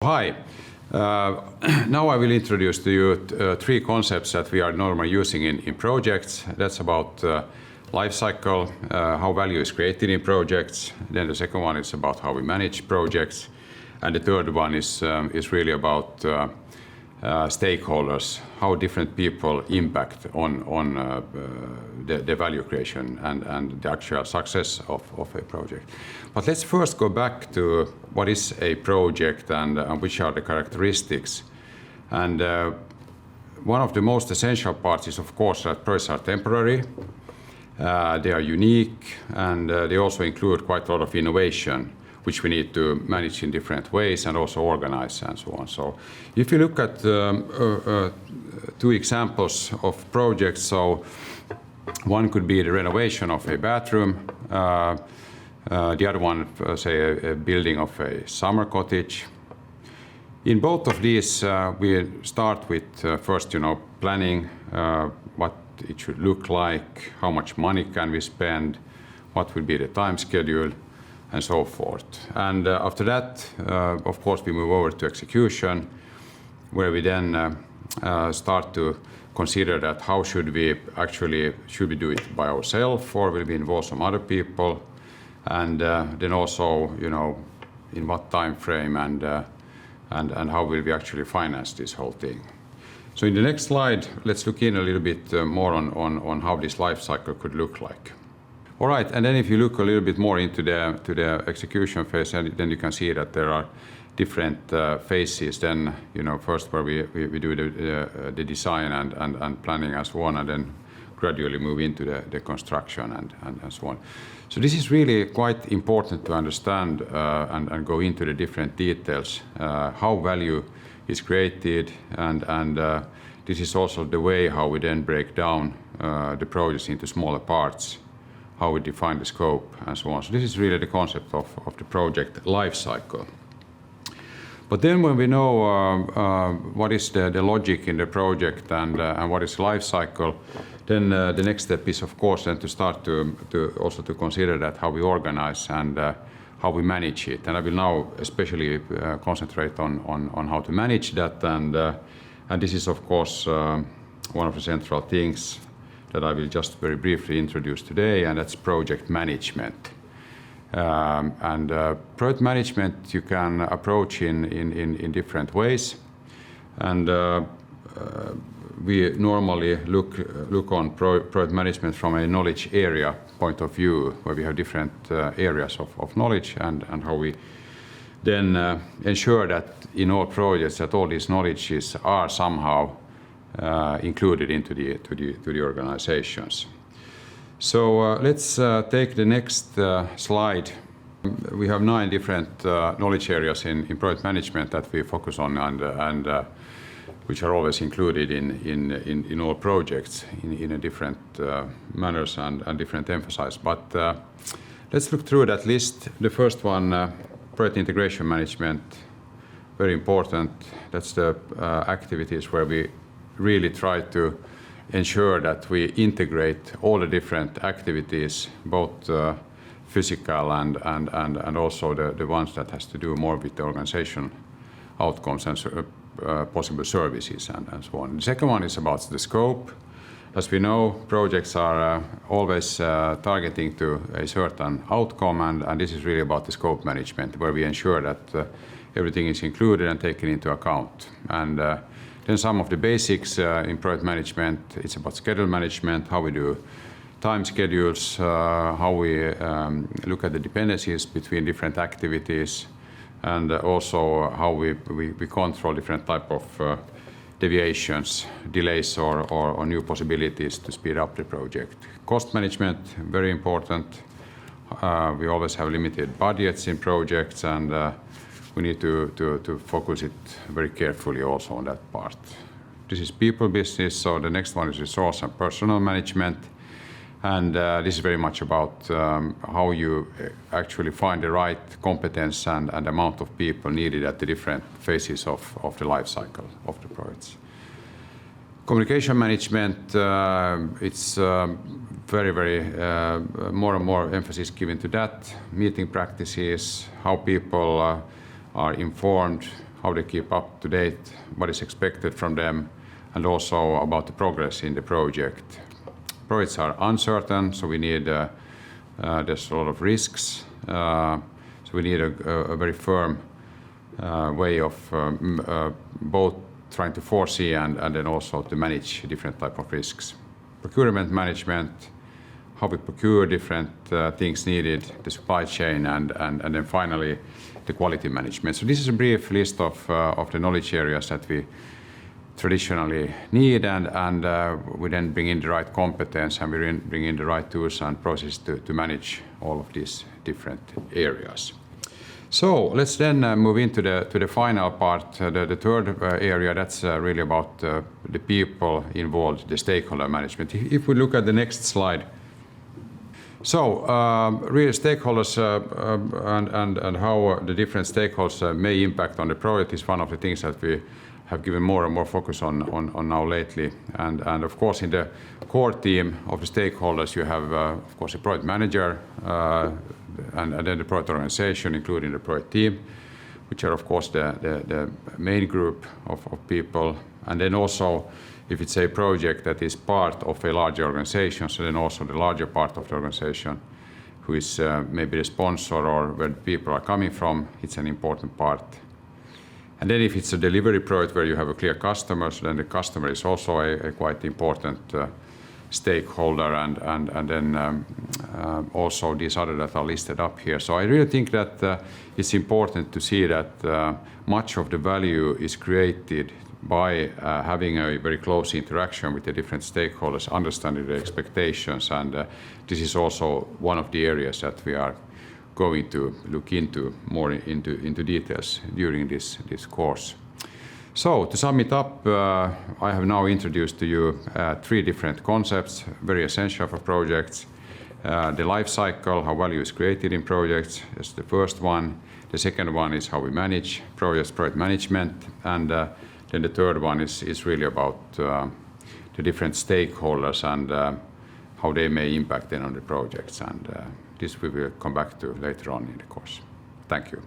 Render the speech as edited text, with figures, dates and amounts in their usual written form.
Hi. Now I will introduce to you three concepts that we are normally using in projects. That's about life cycle, how value is created in projects. Then the second one is about how we manage projects. And the third one is really about stakeholders, how different people impact on the value creation and the actual success of a project. But let's first go back to what is a project and which are the characteristics. And one of the most essential parts is, of course, that projects are temporary, they are unique, and they also include quite a lot of innovation, which we need to manage in different ways and also organize and so on. So if you look at two examples of projects, so one could be the renovation of a bathroom, the other one, say, a building of a summer cottage. In both of these, we start with first, planning what it should look like, how much money can we spend, what will be the time schedule, and so forth. And after that, of course, we move over to execution, where we then start to consider that how should we do it by ourselves, or will we involve some other people, and then also, in what time frame and how will we actually finance this whole thing. So in the next slide, let's look in a little bit more on how this life cycle could look like. All right, and then if you look a little bit more into the execution phase, then you can see that there are different phases. Then, first where we do the design and planning and so on, and then gradually move into the construction and so on. So this is really quite important to understand and go into the different details, how value is created, and this is also the way how we then break down the projects into smaller parts, how we define the scope and so on. So this is really the concept of the project life cycle. But then when we know what is the logic in the project and what is life cycle, then the next step is, of course, then to start to also to consider that how we organize and how we manage it. And I will now especially concentrate on how to manage that. And this is, of course, one of the central things that I will just very briefly introduce today, and that's project management. Project management you can approach in different ways, and we normally look on project management from a knowledge area point of view, where we have different areas of knowledge, and how we then ensure that in all projects that all these knowledges are somehow included into the organizations. So let's take the next slide. We have 9 different knowledge areas in project management that we focus on, and which are always included in all projects in a different manners and different emphasis. But let's look through that list. The first one, project integration management, very important. That's the activities where we really try to ensure that we integrate all the different activities, both physical and also the ones that has to do more with the organization outcomes and possible services and so on. The second one is about the scope. As we know, projects are always targeting to a certain outcome, and this is really about the scope management, where we ensure that everything is included and taken into account. And then some of the basics in project management, it's about schedule management, how we do time schedules, how we look at the dependencies between different activities, and also how we control different type of deviations, delays, or new possibilities to speed up the project. Cost management, very important. We always have limited budgets in projects, and we need to focus it very carefully also on that part. This is people business, so the next one is resource and personnel management. And this is very much about how you actually find the right competence and amount of people needed at the different phases of the life cycle of the projects. Communication management, it's very more and more emphasis given to that. Meeting practices, how people are informed, how they keep up to date, what is expected from them, and also about the progress in the project. Projects are uncertain, so we need, there's a lot of risks, so we need a very firm way of both trying to foresee and then also to manage different type of risks. Procurement management, how we procure different things needed, the supply chain, and then finally the quality management. So this is a brief list of the knowledge areas that we traditionally need, and we then bring in the right competence, and we bring in the right tools and processes to manage all of these different areas. So let's then move into the final part, the third area. That's really about the people involved, the stakeholder management. If we look at the next slide. So really stakeholders and how the different stakeholders may impact on the project is one of the things that we have given more and more focus on now lately. And of course in the core team of the stakeholders you have of course a project manager and then the project organization, including the project team, which are of course the main group of people. And then also if it's a project that is part of a larger organization, so then also the larger part of the organization who is maybe the sponsor or where the people are coming from, it's an important part. And then if it's a delivery project where you have a clear customer, so then the customer is also a quite important stakeholder, and then also these other that are listed up here. So I really think that it's important to see that much of the value is created by having a very close interaction with the different stakeholders, understanding the expectations, and this is also one of the areas that we are going to look into more into details during this course. So to sum it up, I have now introduced to you three different concepts, very essential for projects. The life cycle, how value is created in projects, is the first one. The second one is how we manage projects, project management, and then the third one is really about the different stakeholders and how they may impact then on the projects. And this we will come back to later on in the course. Thank you.